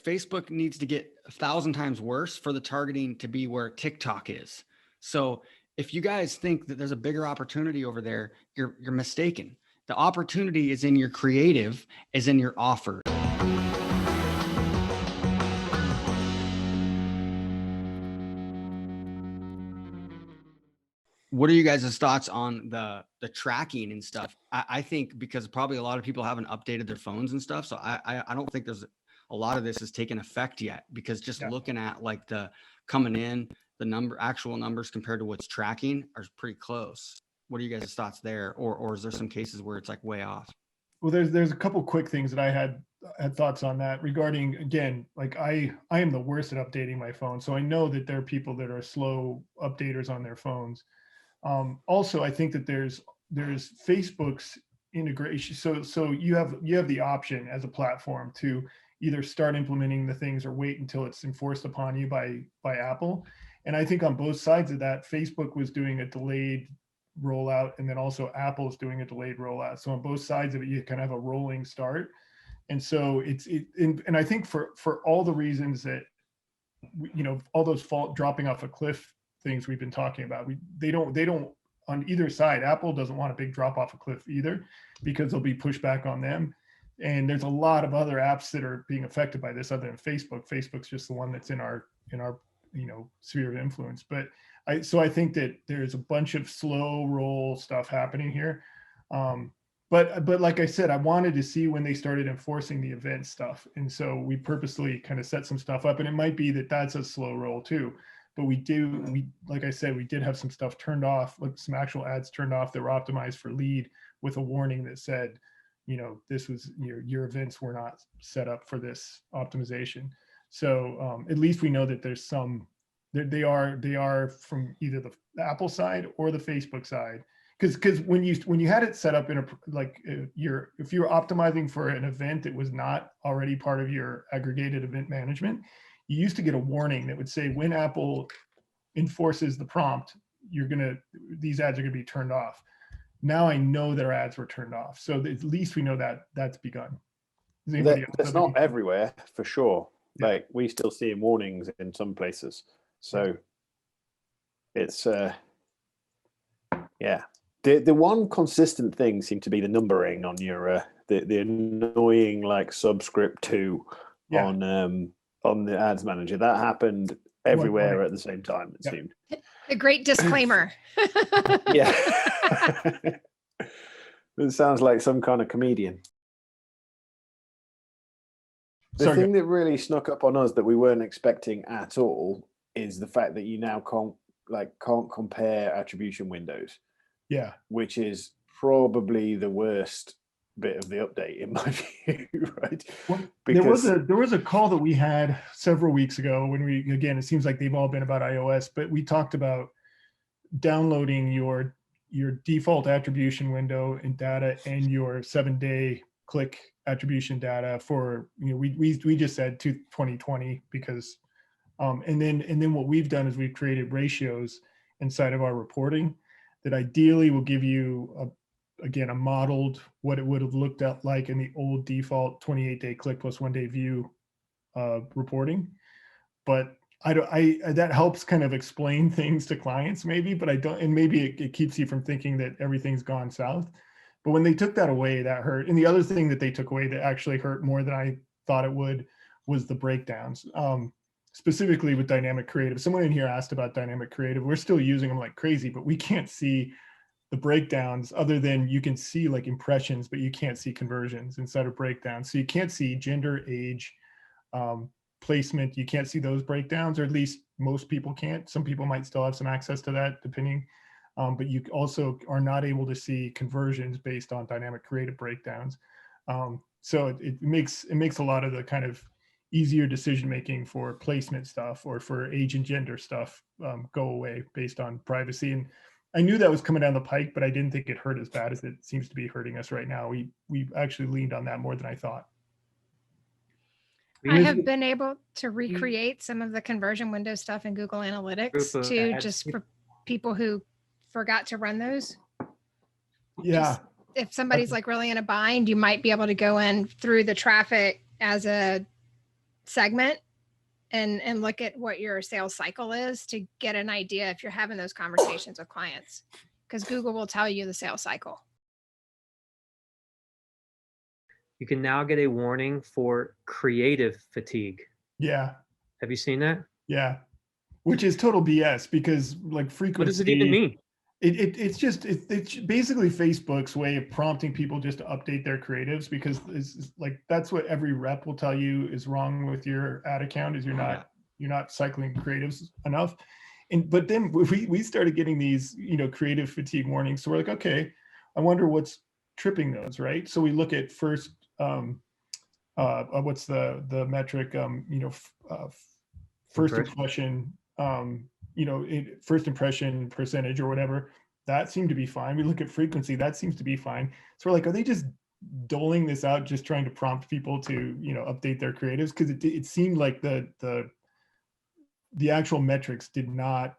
Facebook needs to get 1,000 times worse for the targeting to be where TikTok is. So if you guys think that there's a bigger opportunity over there, you're mistaken. The opportunity is in your creative, is in your offer. What are you guys' thoughts on the tracking and stuff? I think because probably a lot of people haven't updated their phones and stuff. So I don't think there's a lot of this has taken effect yet, because just looking at like the coming in, the actual numbers compared to what's tracking are pretty close. What are you guys' thoughts there? Or is there some cases where it's like way off? Well, there's a couple quick things that I had thoughts on that regarding, again, like I am the worst at updating my phone. So I know that there are people that are slow updaters on their phones. Also, I think that there's Facebook's integration. So you have the option as a platform to either start implementing the things or wait until it's enforced upon you by Apple. And I think on both sides of that, Facebook was doing a delayed rollout, and then also Apple's doing a delayed rollout. So on both sides of it, you kind of have a rolling start. And so and I think for all the reasons that, all those dropping off a cliff things we've been talking about, they don't on either side. Apple doesn't want a big drop off a cliff either, because there'll be pushback on them. And there's a lot of other apps that are being affected by this other than Facebook. Facebook's just the one that's in our sphere of influence. But I think that there's a bunch of slow roll stuff happening here. But like I said, I wanted to see when they started enforcing the event stuff. And so we purposely kind of set some stuff up, and it might be that that's a slow roll too. But like I said, we did have some stuff turned off, like some actual ads turned off that were optimized for lead, with a warning that said, this was your events were not set up for this optimization. So at least we know that there's some, they are from either the Apple side or the Facebook side. Because when you had it set up in if you're optimizing for an event that was not already part of your aggregated event management, you used to get a warning that would say, when Apple enforces the prompt, these ads are gonna be turned off. Now I know their ads were turned off, so at least we know that that's begun. That's not everywhere, for sure. Yeah. Like we still see warnings in some places. So it's yeah. The one consistent thing seemed to be the numbering on your the annoying like subscript 2 on the ads manager. That happened everywhere at the same time, it seemed. The great disclaimer. Yeah. It sounds like some kind of comedian. The thing that really snuck up on us that we weren't expecting at all is the fact that you now can't compare attribution windows. Yeah. Which is probably the worst bit of the update in my view, right? Well, there was a call that we had several weeks ago when it seems like they've all been about iOS, but we talked about downloading your default attribution window and data and your 7-day click attribution data for, we just said 2020 because and then what we've done is we've created ratios inside of our reporting that ideally will give you a modeled what it would have looked like in the old default 28-day click plus 1-day view reporting. But that helps kind of explain things to clients maybe, but I don't, and maybe it keeps you from thinking that everything's gone south. But when they took that away, that hurt. And the other thing that they took away that actually hurt more than I thought it would was the breakdowns. Specifically with dynamic creative. Someone in here asked about dynamic creative. We're still using them like crazy, but we can't see the breakdowns other than you can see like impressions, but you can't see conversions inside of breakdowns. So you can't see gender, age, placement. You can't see those breakdowns, or at least most people can't. Some people might still have some access to that depending, but you also are not able to see conversions based on dynamic creative breakdowns. So it makes a lot of the kind of easier decision-making for placement stuff or for age and gender stuff go away based on privacy. And I knew that was coming down the pike, but I didn't think it hurt as bad as it seems to be hurting us right now. We've actually leaned on that more than I thought. I have been able to recreate some of the conversion window stuff in Google Analytics to just for people who forgot to run those. Yeah. If somebody's like really in a bind, you might be able to go in through the traffic as a segment and look at what your sales cycle is to get an idea if you're having those conversations with clients, because Google will tell you the sales cycle. You can now get a warning for creative fatigue. Yeah. Have you seen that? Yeah. Which is total BS, because like frequency. What does it even mean? It's basically Facebook's way of prompting people just to update their creatives, because it's like, that's what every rep will tell you is wrong with your ad account, is you're not cycling creatives enough. But then we started getting these, creative fatigue warnings. So we're like, okay, I wonder what's tripping those, right? So we look at first, what's the metric, first impression, first impression percentage or whatever, that seemed to be fine. We look at frequency, that seems to be fine. So we're like, are they just doling this out, just trying to prompt people to, update their creatives? Because it seemed like the actual metrics did not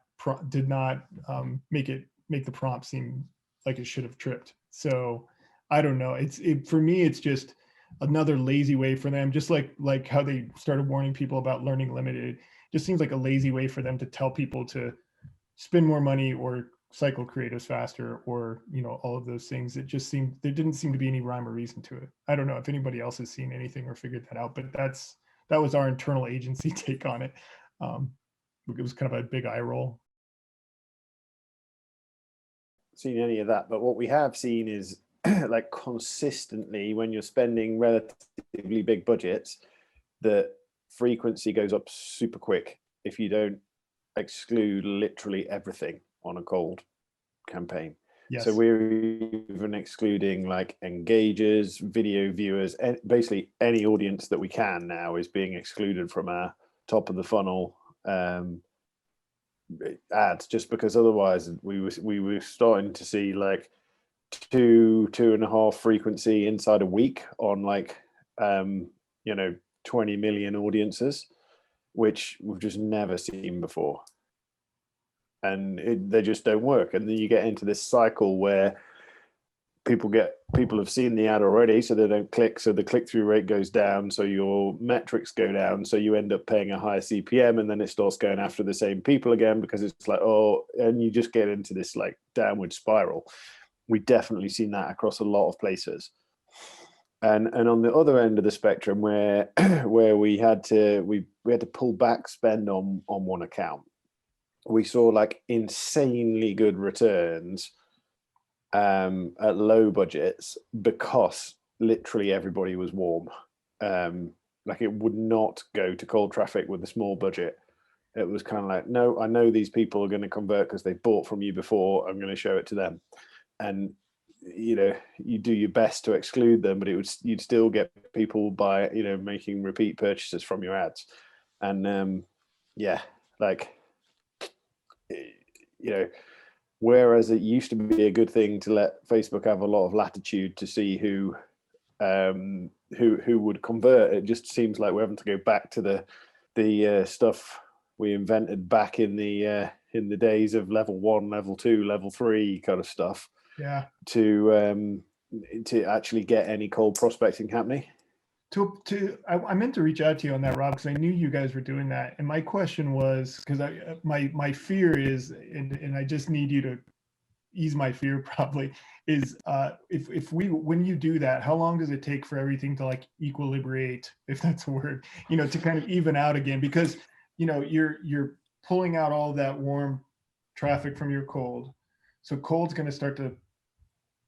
make the prompt seem like it should have tripped. So I don't know. For me, it's just another lazy way for them, just like how they started warning people about learning limited. Just seems like a lazy way for them to tell people to spend more money or cycle creatives faster, or all of those things. There didn't seem to be any rhyme or reason to it. I don't know if anybody else has seen anything or figured that out, but that was our internal agency take on it. It was kind of a big eye roll. Seen any of that, but what we have seen is like consistently, when you're spending relatively big budgets, the frequency goes up super quick if you don't exclude literally everything on a cold campaign. Yes. So we're even excluding like engagers, video viewers, and basically any audience that we can now is being excluded from our top of the funnel ads, just because otherwise we were starting to see like 2.5 frequency inside a week on like 20 million audiences, which we've just never seen before. And they just don't work. And then you get into this cycle where people have seen the ad already, so they don't click, so the click-through rate goes down, so your metrics go down, so you end up paying a higher CPM, and then it starts going after the same people again, because it's like, and you just get into this like downward spiral. We definitely seen that across a lot of places. And on the other end of the spectrum, where we had to pull back spend on one account, we saw like insanely good returns at low budgets, because literally everybody was warm. Like it would not go to cold traffic with a small budget. It was kind of like, no, I know these people are going to convert because they bought from you before. I'm going to show it to them. And you do your best to exclude them, but you'd still get people by making repeat purchases from your ads. And whereas it used to be a good thing to let Facebook have a lot of latitude to see who would convert, it just seems like we're having to go back to the stuff we invented back in the days of level 1, level 2, level 3 kind of stuff. Yeah. To actually get any cold prospecting happening. I meant to reach out to you on that, Rob, because I knew you guys were doing that. And my question was, because my fear is, and I just need you to ease my fear probably, is when you do that, how long does it take for everything to like equilibrate, if that's a word, to kind of even out again? Because you're pulling out all that warm traffic from your cold. So cold's going to start to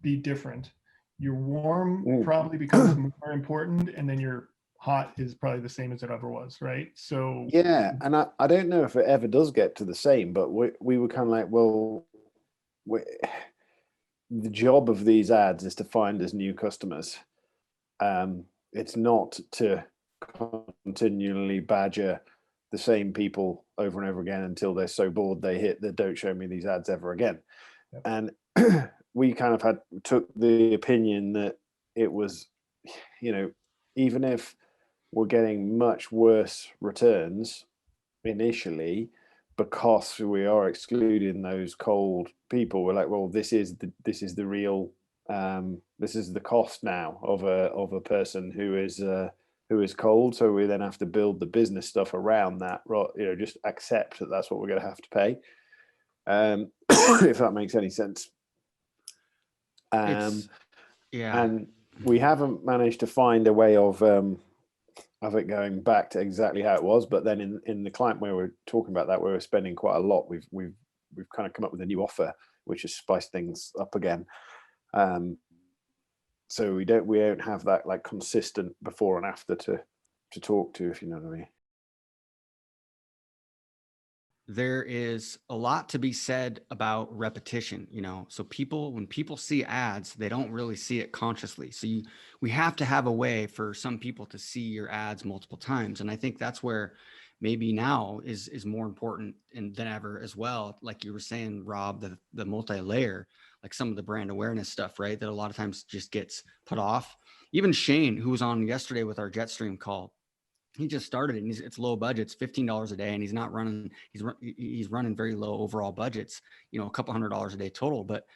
be different. Your warm probably becomes more important, and then your hot is probably the same as it ever was, right? So yeah, and I don't know if it ever does get to the same, but we were kind of like, well, the job of these ads is to find us new customers. It's not to continually badger the same people over and over again until they're so bored they hit the "don't show me these ads ever again." Yep. And we kind of took the opinion that it was, even if we're getting much worse returns initially, because we are excluding those cold people, we're like, well, this is the real, this is the cost now of a person who is who is cold. So we then have to build the business stuff around that, right? You know, just accept that that's what we're going to have to pay. If that makes any sense. Yeah. And we haven't managed to find a way of it going back to exactly how it was. But then in the client where we're talking about that, where we're spending quite a lot, we've kind of come up with a new offer, which has spiced things up again. So we don't have that like consistent before and after to talk to, if you know what I mean. There is a lot to be said about repetition, you know, so when people see ads, they don't really see it consciously. So we have to have a way for some people to see your ads multiple times. And I think that's where maybe now is more important than ever as well. Like you were saying, Rob, the multi-layer, like some of the brand awareness stuff, right? That a lot of times just gets put off. Even Shane, who was on yesterday with our Jetstream call, he just started it, and it's low budgets, $15 a day, and he's not running. He's running very low overall budgets, you know, a couple $100 a day total, but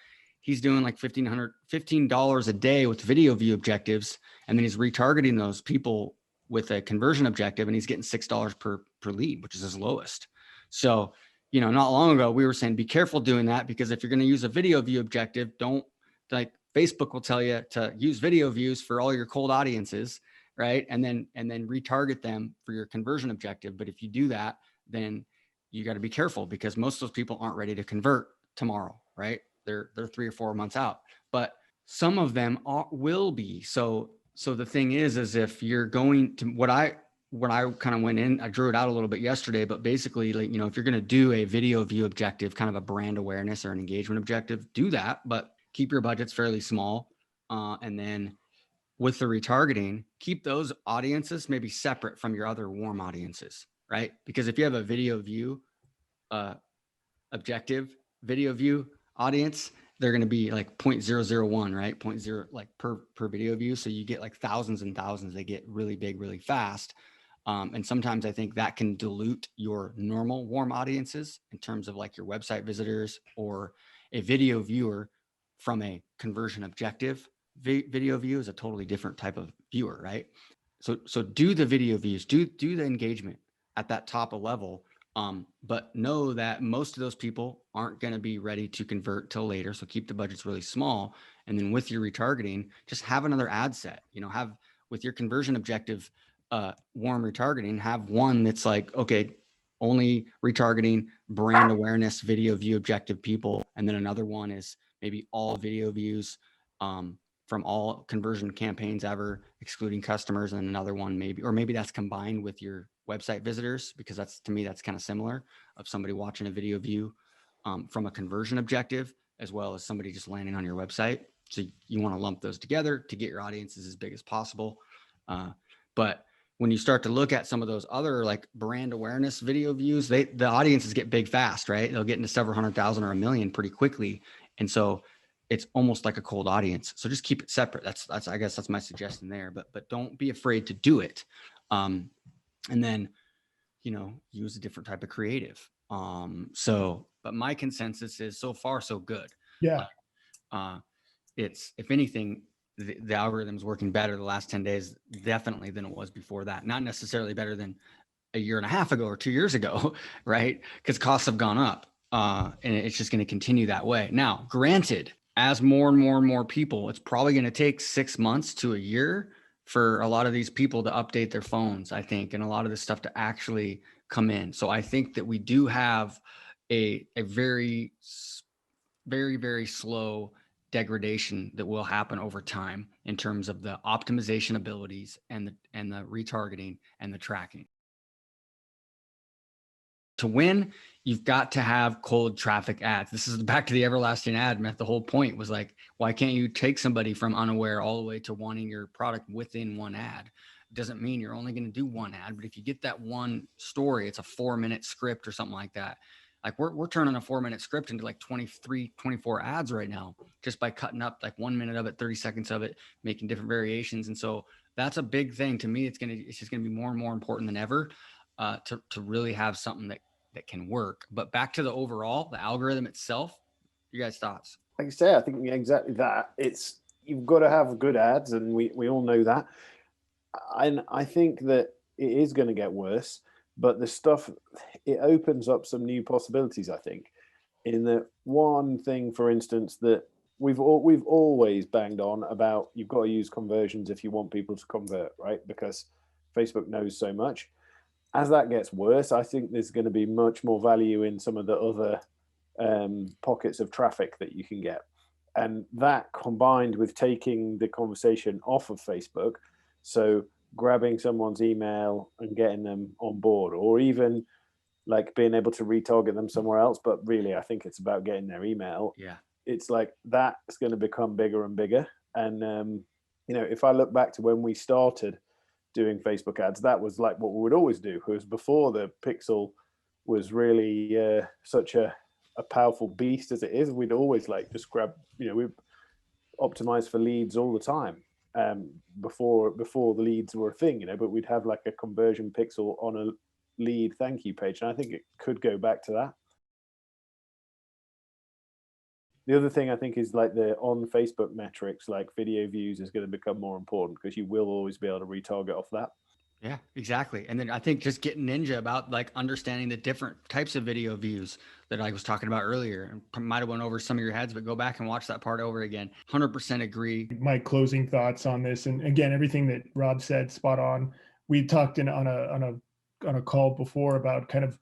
he's doing like $15 a day with video view objectives, and then he's retargeting those people with a conversion objective, and he's getting $6 per lead, which is his lowest. So, you know, not long ago we were saying be careful doing that, because if you're going to use a video view objective, don't, like, Facebook will tell you to use video views for all your cold audiences, right? And then retarget them for your conversion objective. But if you do that, then you got to be careful, because most of those people aren't ready to convert tomorrow, right? They're 3 or 4 months out, but some of them will be. So the thing is if you're going to, what I kind of went in, I drew it out a little bit yesterday, but basically, like, you know, if you're going to do a video view objective, kind of a brand awareness or an engagement objective, do that, but keep your budgets fairly small. And then with the retargeting, keep those audiences maybe separate from your other warm audiences, right? Because if you have a video view objective, video view audience, they're going to be like 0.001, right? 0.0 like per video view. So you get like thousands and thousands. They get really big, really fast. And sometimes I think that can dilute your normal warm audiences in terms of like your website visitors, or a video viewer from a conversion objective. Video view is a totally different type of viewer, right? So do the video views, do the engagement at that top of level. But know that most of those people aren't going to be ready to convert till later. So keep the budgets really small. And then with your retargeting, just have another ad set, you know, have with your conversion objective, warm retargeting, have one that's like, okay, only retargeting brand awareness, video view objective people. And then another one is maybe all video views, from all conversion campaigns ever, excluding customers. And another one maybe that's combined with your website visitors, because that's, to me, that's kind of similar, of somebody watching a video view from a conversion objective, as well as somebody just landing on your website. So you want to lump those together to get your audiences as big as possible. But when you start to look at some of those other like brand awareness video views, the audiences get big fast, right? They'll get into several 100,000 or 1 million pretty quickly. And so it's almost like a cold audience. So just keep it separate. That's I guess that's my suggestion there, but don't be afraid to do it. And then, you know, use a different type of creative. But my consensus is so far so good. Yeah. It's, if anything, the algorithm's working better the last 10 days, definitely, than it was before that. Not necessarily better than a year and a half ago or 2 years ago, right? Because costs have gone up, and it's just going to continue that way. Now, granted, as more and more people, it's probably going to take 6 months to a year for a lot of these people to update their phones, I think, and a lot of this stuff to actually come in. So I think that we do have a very, very, very slow degradation that will happen over time in terms of the optimization abilities and the retargeting and the tracking. To win, you've got to have cold traffic ads. This is back to the everlasting ad myth. The whole point was like, why can't you take somebody from unaware all the way to wanting your product within one ad? It doesn't mean you're only going to do one ad, but if you get that one story, it's a 4-minute script or something like that. Like we're turning a 4-minute script into like 23, 24 ads right now, just by cutting up like 1 minute of it, 30 seconds of it, making different variations. And so that's a big thing to me. It's just going to be more and more important than ever to really have something that can work. But back to the overall, the algorithm itself, you guys' thoughts? Like I say, I think exactly that. You've got to have good ads, and we all know that. I think that it is going to get worse, but the stuff, it opens up some new possibilities, I think. In the one thing, for instance, that we've always banged on about, you've got to use conversions if you want people to convert, right? Because Facebook knows so much. As that gets worse, I think there's going to be much more value in some of the other pockets of traffic that you can get. And that, combined with taking the conversation off of Facebook, so grabbing someone's email and getting them on board, or even like being able to retarget them somewhere else, but really I think it's about getting their email. Yeah. It's like that's going to become bigger and bigger. And you know, if I look back to when we started doing Facebook ads, that was like what we would always do. Because before the Pixel was really such a powerful beast as it is, we'd always like just grab, you know, we optimize for leads all the time before the leads were a thing, you know, but we'd have like a conversion pixel on a lead thank you page, and I think it could go back to that. The other thing I think is like the on Facebook metrics, like video views is going to become more important, because you will always be able to retarget off that. Yeah, exactly. And then I think just getting ninja about like understanding the different types of video views that I was talking about earlier. And might have went over some of your heads, but go back and watch that part over again. 100% agree. My closing thoughts on this, and again, everything that Rob said, spot on. We talked on a call before about kind of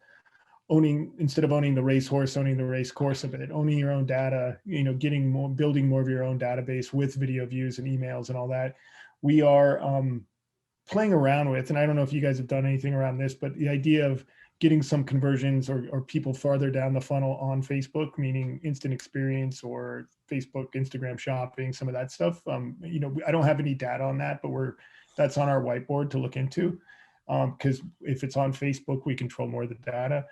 owning, instead of owning the racehorse, owning the race course of it, owning your own data, you know, building more of your own database with video views and emails and all that. We are playing around with, and I don't know if you guys have done anything around this, but the idea of getting some conversions or people farther down the funnel on Facebook, meaning instant experience or Facebook, Instagram shopping, some of that stuff. You know, I don't have any data on that, but that's on our whiteboard to look into, because if it's on Facebook, we control more of the data.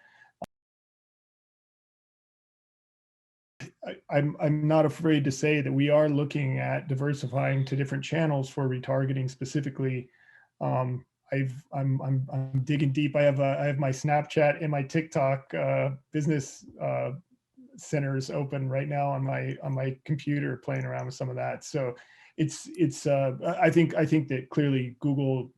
I'm not afraid to say that we are looking at diversifying to different channels for retargeting specifically. I'm digging deep. I have my Snapchat and my TikTok business centers open right now on my computer, playing around with some of that. So I think that clearly Google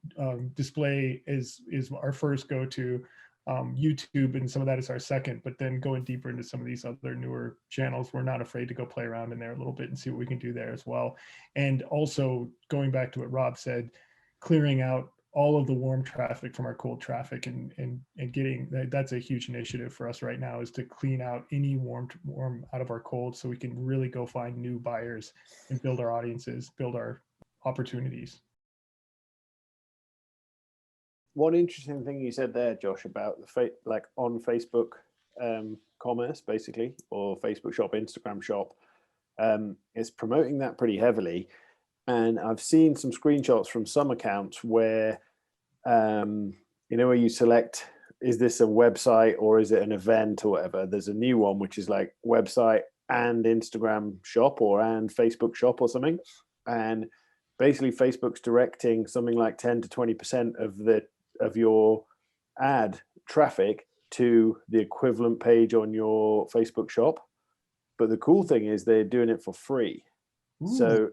display is our first go-to. YouTube and some of that is our second, but then going deeper into some of these other newer channels, we're not afraid to go play around in there a little bit and see what we can do there as well. And also going back to what Rob said, clearing out all of the warm traffic from our cold traffic and getting that's a huge initiative for us right now, is to clean out any warm out of our cold, so we can really go find new buyers and build our audiences, build our opportunities. One interesting thing you said there, Josh, about the like on Facebook commerce, basically, or Facebook shop, Instagram shop, is promoting that pretty heavily. And I've seen some screenshots from some accounts where, you know, where you select, is this a website or is it an event or whatever? There's a new one, which is like website and Instagram shop or and Facebook shop or something. And basically Facebook's directing something like 10 to 20% of your ad traffic to the equivalent page on your Facebook shop. But the cool thing is they're doing it for free. Ooh. So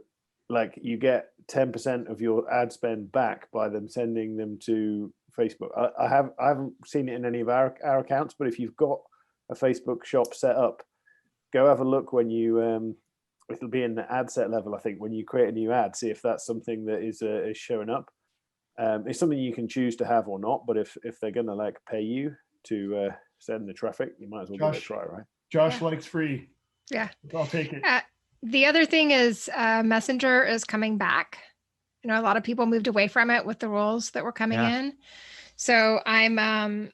like you get 10% of your ad spend back by them sending them to Facebook. I haven't seen it in any of our accounts, but if you've got a Facebook shop set up, go have a look when you it'll be in the ad set level, I think, when you create a new ad, see if that's something that is showing up. It's something you can choose to have or not, but if they're gonna like pay you to send the traffic, you might as well give it a try, right? Josh likes free. Yeah, I'll take it. The other thing is Messenger is coming back. You know, a lot of people moved away from it with the rules that were coming in. So I'm on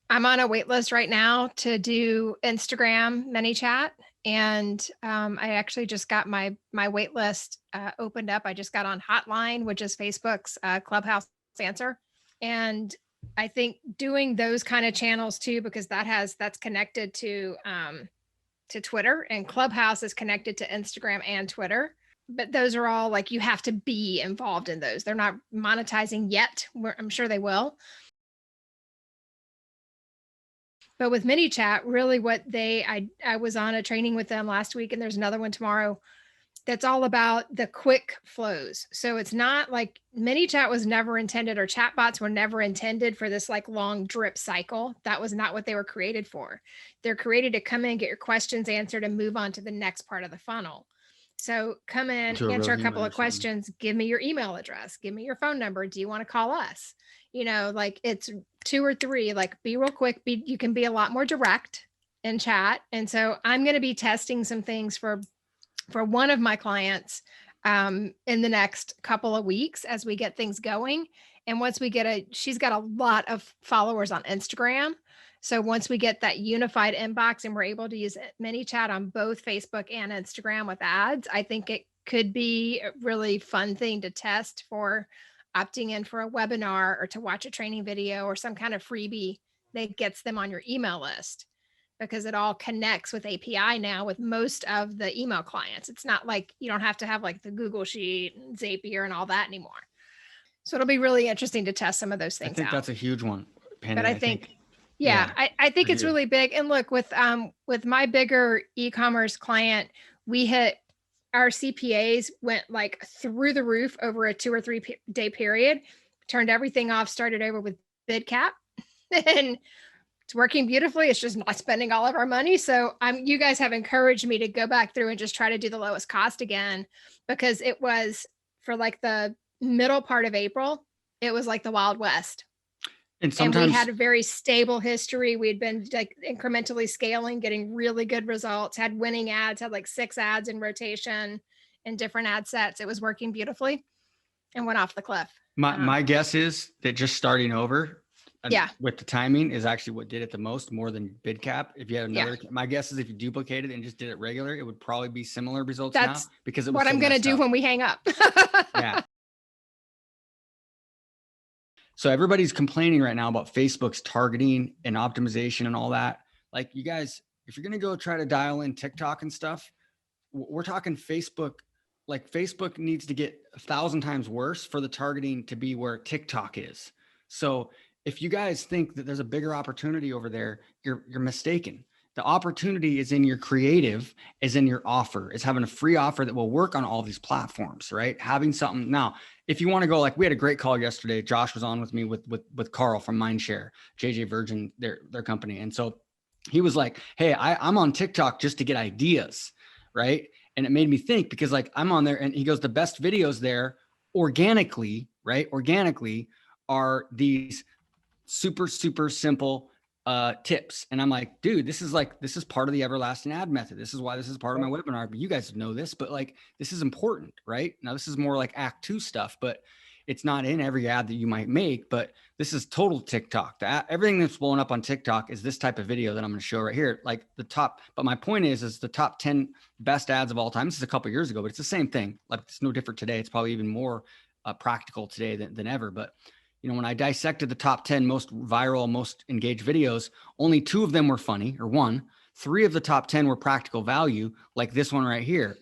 a wait list right now to do Instagram Manychat. And I actually just got my wait list opened up. I just got on Hotline, which is Facebook's Clubhouse answer. And I think doing those kind of channels too, because that's connected to Twitter, and Clubhouse is connected to Instagram and Twitter. But those are all like, you have to be involved in those. They're not monetizing yet. I'm sure they will. But with Manychat, really what I was on a training with them last week, and there's another one tomorrow. that's all about the quick flows. So it's not like ManyChat was never intended, or chatbots were never intended for this like long drip cycle. That was not what they were created for. They're created to come in, get your questions answered, and move on to the next part of the funnel. So come in, To a answer real a couple human of or something. questions, give me your email address, give me your phone number. Do you want to call us? You know, like it's 2 or 3, like be real quick. You can be a lot more direct in chat. And so I'm going to be testing some things for one of my clients in the next couple of weeks as we get things going. And once we get she's got a lot of followers on Instagram. So once we get that unified inbox and we're able to use ManyChat on both Facebook and Instagram with ads, I think it could be a really fun thing to test for opting in for a webinar or to watch a training video or some kind of freebie that gets them on your email list, because it all connects with API now with most of the email clients. It's not like you don't have to have like the Google Sheet and Zapier and all that anymore. So it'll be really interesting to test some of those things I think out. that's a huge one, Penny. But I think yeah, I think for it's you. really big. And look, with my bigger e-commerce client, we hit our CPAs went like through the roof over a 2 or 3 day period, turned everything off, started over with bid cap, and it's working beautifully. It's just not spending all of our money. So you guys have encouraged me to go back through and just try to do the lowest cost again, because it was for like the middle part of April, it was like the Wild West. And And we sometimes had a very stable history. We'd been like incrementally scaling, getting really good results, had winning ads, had like 6 ads in rotation in different ad sets. It was working beautifully and went off the cliff. my guess is that just starting over with the timing is actually what did it the most, more than bid cap. If you had another, my guess is if you duplicated and just did it regular, it would probably be similar results. That's now, because it was what I'm going to do when we hang up. Yeah. So everybody's complaining right now about Facebook's targeting and optimization and all that. Like, you guys, if you're going to go try to dial in TikTok and stuff, we're talking Facebook. Like, Facebook needs to get 1,000 times worse for the targeting to be where TikTok is. So if you guys think that there's a bigger opportunity over there, you're mistaken. The opportunity is in your creative, is in your offer, is having a free offer that will work on all these platforms, right? Having something. Now, if you want to go, like, we had a great call yesterday. Josh was on with me with Carl from Mindshare, JJ Virgin, their company. And so he was like, hey, I'm on TikTok just to get ideas, right? And it made me think, because like I'm on there, and he goes, the best videos there organically, right? Organically are these super, super simple tips. And I'm like, dude, this is part of the everlasting ad method. This is why this is part of my webinar. But you guys know this, but like, this is important, right? Now, this is more like Act 2 stuff, but it's not in every ad that you might make, but this is total TikTok. Everything that's blowing up on TikTok is this type of video that I'm going to show right here. Like the top, but my point is the top 10 best ads of all time. This is a couple of years ago, but it's the same thing. Like, it's no different today. It's probably even more practical today than ever. But you know, when I dissected the top 10 most viral, most engaged videos, only 2 of them were funny, or 1. 3 of the top 10 were practical value, like this one right here.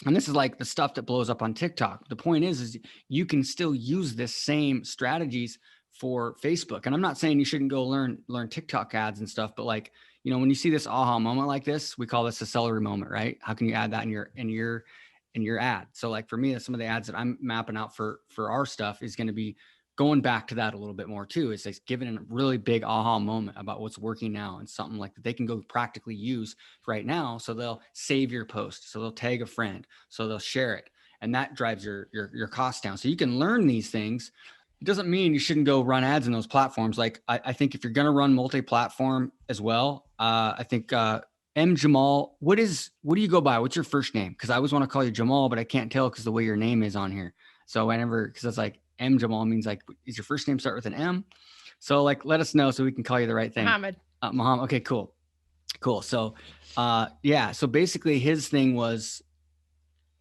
And this is like the stuff that blows up on TikTok. The point is you can still use this same strategies for Facebook. And I'm not saying you shouldn't go learn TikTok ads and stuff, but like, you know, when you see this aha moment like this, we call this a celery moment, right? How can you add that in your ad? So like for me, some of the ads that I'm mapping out for our stuff is going to be going back to that a little bit more too. It's like giving a really big aha moment about what's working now, and something like that they can go practically use right now. So they'll save your post. So they'll tag a friend. So they'll share it. And that drives your costs down. So you can learn these things. It doesn't mean you shouldn't go run ads in those platforms. Like I think if you're going to run multi-platform as well, I think M Jamal, what do you go by? What's your first name? Because I always want to call you Jamal, but I can't tell because the way your name is on here. So because it's like M Jamal means like, is your first name start with an M? So like, let us know so we can call you the right thing. Muhammad. Muhammad. Okay, cool. So, yeah. So basically his thing was,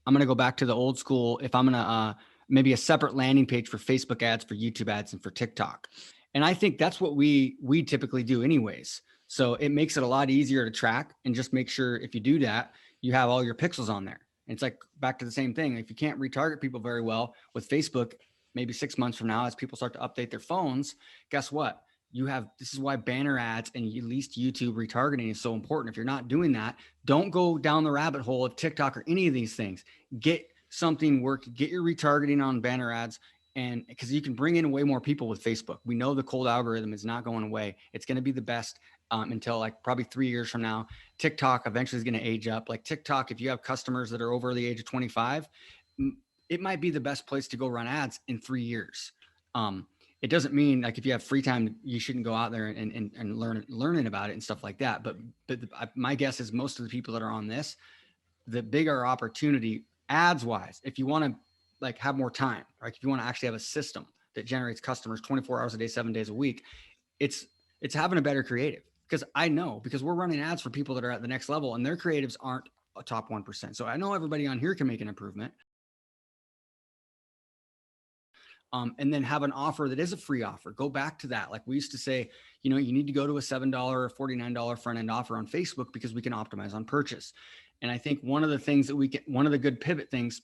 I'm going to go back to the old school. If I'm going to, maybe a separate landing page for Facebook ads, for YouTube ads, and for TikTok. And I think that's what we typically do anyways. So it makes it a lot easier to track, and just make sure if you do that, you have all your pixels on there. And it's like back to the same thing. If you can't retarget people very well with Facebook, maybe 6 months from now, as people start to update their phones, guess what? this is why banner ads and at least YouTube retargeting is so important. If you're not doing that, don't go down the rabbit hole of TikTok or any of these things. Get something get your retargeting on banner ads. And because you can bring in way more people with Facebook. We know the cold algorithm is not going away. It's going to be the best until like probably 3 years from now. TikTok eventually is going to age up. Like TikTok, if you have customers that are over the age of 25, it might be the best place to go run ads in 3 years. It doesn't mean like if you have free time, you shouldn't go out there and learning about it and stuff like that. But my guess is most of the people that are on this, the bigger opportunity ads wise, if you want to like have more time, right? If you want to actually have a system that generates customers 24 hours a day, 7 days a week, it's having a better creative. Because I know, because we're running ads for people that are at the next level and their creatives aren't a top 1%. So I know everybody on here can make an improvement. And then have an offer that is a free offer. Go back to that. Like we used to say, you know, you need to go to a $7 or $49 front end offer on Facebook because we can optimize on purchase. And I think one of the things that one of the good pivot things,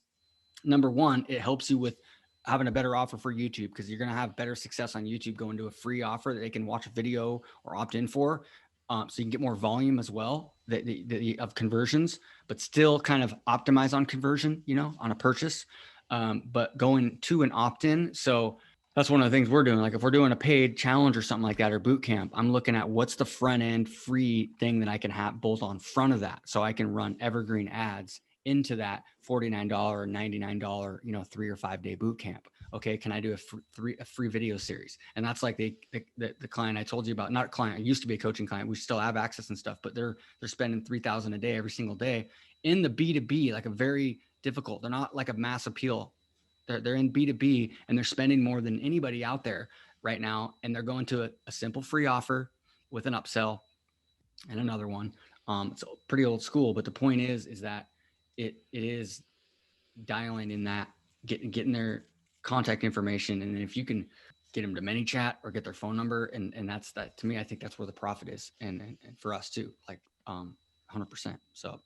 number one, it helps you with having a better offer for YouTube because you're going to have better success on YouTube going to a free offer that they can watch a video or opt in for. So you can get more volume as well of conversions, but still kind of optimize on conversion, you know, on a purchase. But going to an opt-in. So that's one of the things we're doing. Like if we're doing a paid challenge or something like that, or boot camp, I'm looking at what's the front end free thing that I can have both on front of that. So I can run evergreen ads into that $49 or $99, you know, 3 or 5 day boot camp. Okay. Can I do a free video series? And that's like the client I told you about, not client, I used to be a coaching client. We still have access and stuff, but they're spending $3,000 a day every single day in the B2B, like a very difficult. They're not like a mass appeal. They're in B2B and they're spending more than anybody out there right now. And they're going to a simple free offer with an upsell and another one. It's pretty old school, but the point is that it is dialing in that, getting their contact information. And if you can get them to Manychat or get their phone number, and that's that, to me, I think that's where the profit is. And for us too, like 100%. So